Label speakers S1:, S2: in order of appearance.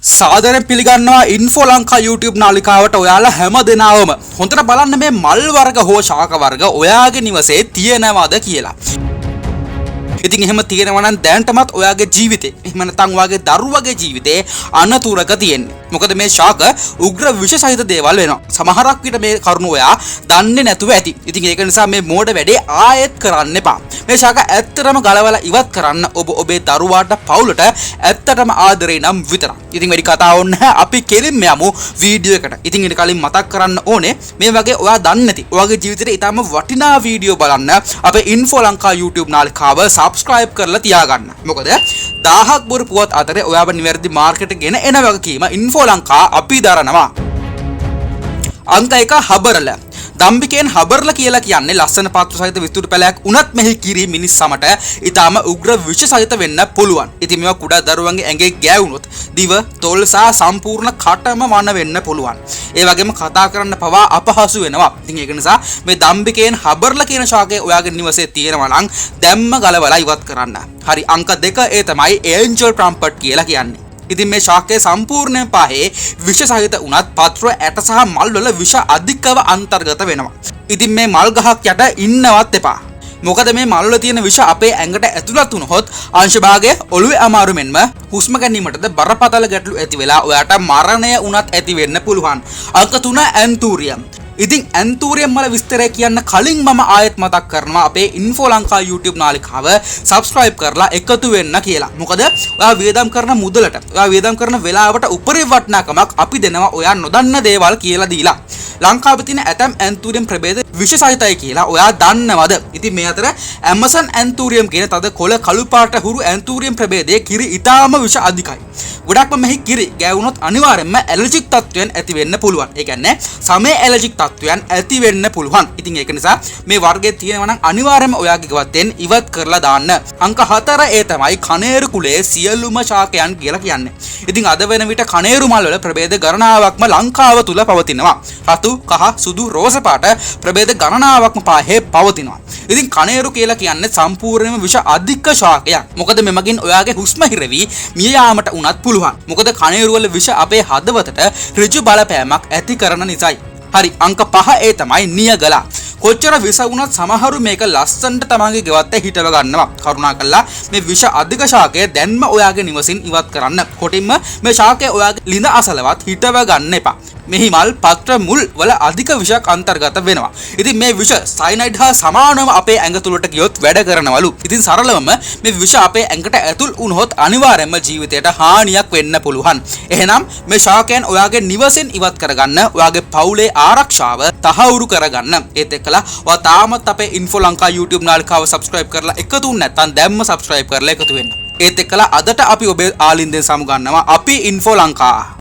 S1: සාදරයෙන් පිළිගන්නවා info Lanka YouTube නාලිකාවට ඔයාලා හැම දෙනාවම හොඳට බලන්න මේ මල් වර්ග හෝ ශාක වර්ග ඔයාගේ නිවසේ තියෙනවද කියලා. ඉතින් එහෙම තියෙනවා නම් දැනටමත් ඔයාගේ ජීවිතේ එහෙම නැත්නම් ඔයාගේ දරුවගේ ජීවිතේ අනතුරක තියෙන්නේ. මොකද මේ ශාක උග්‍ර විෂ සහිත දේවල් වෙනවා. සමහරක් විට මේ කරුණ ඔයා දන්නේ නැතුව ඇති. ඉතින් ඒක නිසා මේ මෝඩ වැඩේ ආයෙත් කරන්න එපා. මේ ශාක ඇත්තටම ගලවලා ඉවත් කරන්න ඔබ ඔබේ දරුවාට පවුලට ඇත්තටම ආදරේ නම් විතරක්. ඉතින් වැඩි කතාවක් නැහැ. අපි කෙලින්ම යමු වීඩියෝ එකට. ඉතින් ඊට කලින් මතක් කරන්න ඕනේ මේ වගේ ඔයා දන්නේ නැති ඔයාගේ ජීවිතේට ඊටම වටිනා වීඩියෝ බලන්න අපේ ඉන්ෆෝ ලංකා YouTube නාලිකාව subscribe කරලා තියාගන්න. මොකද 1000ක් බොරු පුවත් අතරේ ඔයාව නිවැරදි මාර්කට් එකට ගෙන එන වගකීම ඉන්ෆෝ ලංකා අපි දරනවා. අංක 1 හබරල. දම්බිකෙන් හබරල කියලා කියන්නේ ලස්සන පාත්‍ර සහිත විස්තර පැලයක් උනත් මෙහි කිරි මිනිස් සමට ඊටාම උග්‍ර විෂ සහිත වෙන්න පුළුවන්. ඉතින් මේවා කුඩා දරුවන්ගේ ඇඟේ ගෑවුනොත් දිව, තොල් සහ සම්පූර්ණ කටම වන වෙන්න පුළුවන්. ඒ වගේම කතා කරන්න පවා අපහසු වෙනවා. ඉතින් ඒක නිසා මේ දම්බිකෙන් හබරල කියන ශාකය ඔයාගේ නිවසේ තියෙනවා නම් දැම්ම ගලවලා ඉවත් කරන්න. හරි අංක 2 ඒ තමයි ඒන්ජල් ට්‍රම්පට් කියලා කියන්නේ. ඉතින් මේ ශාකයේ සම්පූර්ණ පහේ විෂ සහිත උනත් පත්‍ර ඇට සහ මල් වල විෂ අධිකව අන්තර්ගත වෙනවා. ඉතින් මේ මල් ගහක් යට ඉන්නවත් එපා. මොකද මේ මල් වල තියෙන විෂ අපේ ඇඟට ඇතුළත් වුණොත් අංශ භාගයේ ඔළුවේ අමාරු මෙන්ම හුස්ම ගැනීමටද බරපතල ගැටලු ඇති වෙලා ඔයාට මරණය උනත් ඇති වෙන්න පුළුවන්. අංක 3 ඇන්තූරියම්. ඉතින් ඇන්තූරියම් වල විස්තරය කියන්න කලින් මම ආයෙත් මතක් කරනවා අපේ ඉන්ෆෝ ලංකා YouTube නාලිකාව subscribe කරලා එකතු වෙන්න කියලා. මොකද ඔයා වියදම් කරන මුදලට, ඔයා වියදම් කරන වෙලාවට උපරිම වටිනාකමක් අපි දෙනවා ඔයා නොදන්න දේවල් කියලා දීලා. ලංකාවේ තියෙන ඇතම් ඇන්තූරියම් ප්‍රභේද විෂ සහිතයි කියලා ඔයා දන්නවද? ඉතින් මේ අතර ඇමසන් ඇන්තූරියම් කියන තද කොළ කළු පාට හුරු ඇන්තූරියම් ප්‍රභේදයේ කිරි ඊටාම විෂ අධිකයි. ගොඩක්ම මෙහි කිරි ගෑවුනොත් අනිවාර්යයෙන්ම ඇලර්ජික් තත්ත්වයන් ඇති වෙන්න පුළුවන්. ඒ කියන්නේ සමේ ඇලර්ජික් තත්ත්වයන් ඇති වෙන්න පුළුවන්. ඉතින් ඒක නිසා මේ වර්ගයේ තියෙනවා නම් අනිවාර්යයෙන්ම ඔයාගේ ගවතෙන් ඉවත් කරලා දාන්න. අංක 4 ඒ තමයි කණේරු කුලයේ සියලුම ශාකයන් කියලා කියන්නේ. ඉතින් අද වෙන විට කණේරු මල් වල ප්‍රභේද ගණනාවක්ම ලංකාව තුල පවතිනවා. රතු, කහ, සුදු, රෝස පාට ප්‍රභේද ගණනාවක්ම පහේ පවතිනවා. ඉතින් කණේරු කියලා කියන්නේ සම්පූර්ණයෙන්ම විෂ අධික ශාකයක්. මොකද මෙමගින් ඔයාගේ හුස්ම හිරවි මිය යාමට උනත් පුළුවන්. මොකද කණේරු වල විෂ අපේ හදවතට ඍජු බලපෑමක් ඇති කරන නිසායි. හරි අංක 5 ඒ තමයි නියගලා. කොච්චර විස වුණත් සමහරු මේක ලස්සනට තමන්ගේ ගෙවත්තේ හිටව ගන්නවා. කරුණාකරලා මේ විෂ අධික ශාකය දැන්ම ඔයාගේ නිවසින් ඉවත් කරන්න. කොටින්ම මේ ශාකය ඔයාගේ ළිඳ අසලවත් හිටව ගන්න එපා. මෙහි මල් පත්‍ර මුල් වල අධික විෂයක් අන්තර්ගත වෙනවා. ඉතින් මේ විෂ සයනයිඩ් හා සමානව අපේ ඇඟ තුලට ගියොත් වැඩ කරනවලු. ඉතින් සරලවම මේ විෂ අපේ ඇඟට ඇතුල් වුණොත් අනිවාර්යයෙන්ම ජීවිතයට හානියක් වෙන්න පුළුවන්. එහෙනම් මේ ශාකයන් ඔයාගේ නිවසෙන් ඉවත් කරගන්න, ඔයාගේ පවුලේ ආරක්ෂාව තහවුරු කරගන්න. ඒත් එක්කලා ඔයා තාමත් අපේ ඉන්ෆෝ ලංකා YouTube නාලිකාව subscribe කරලා එකතු නැත්නම් දැම්ම subscribe කරලා එකතු වෙන්න. ඒත් එක්කලා අදට අපි ඔබේ ආලින්දෙන් සමු ගන්නවා අපි ඉන්ෆෝ ලංකා.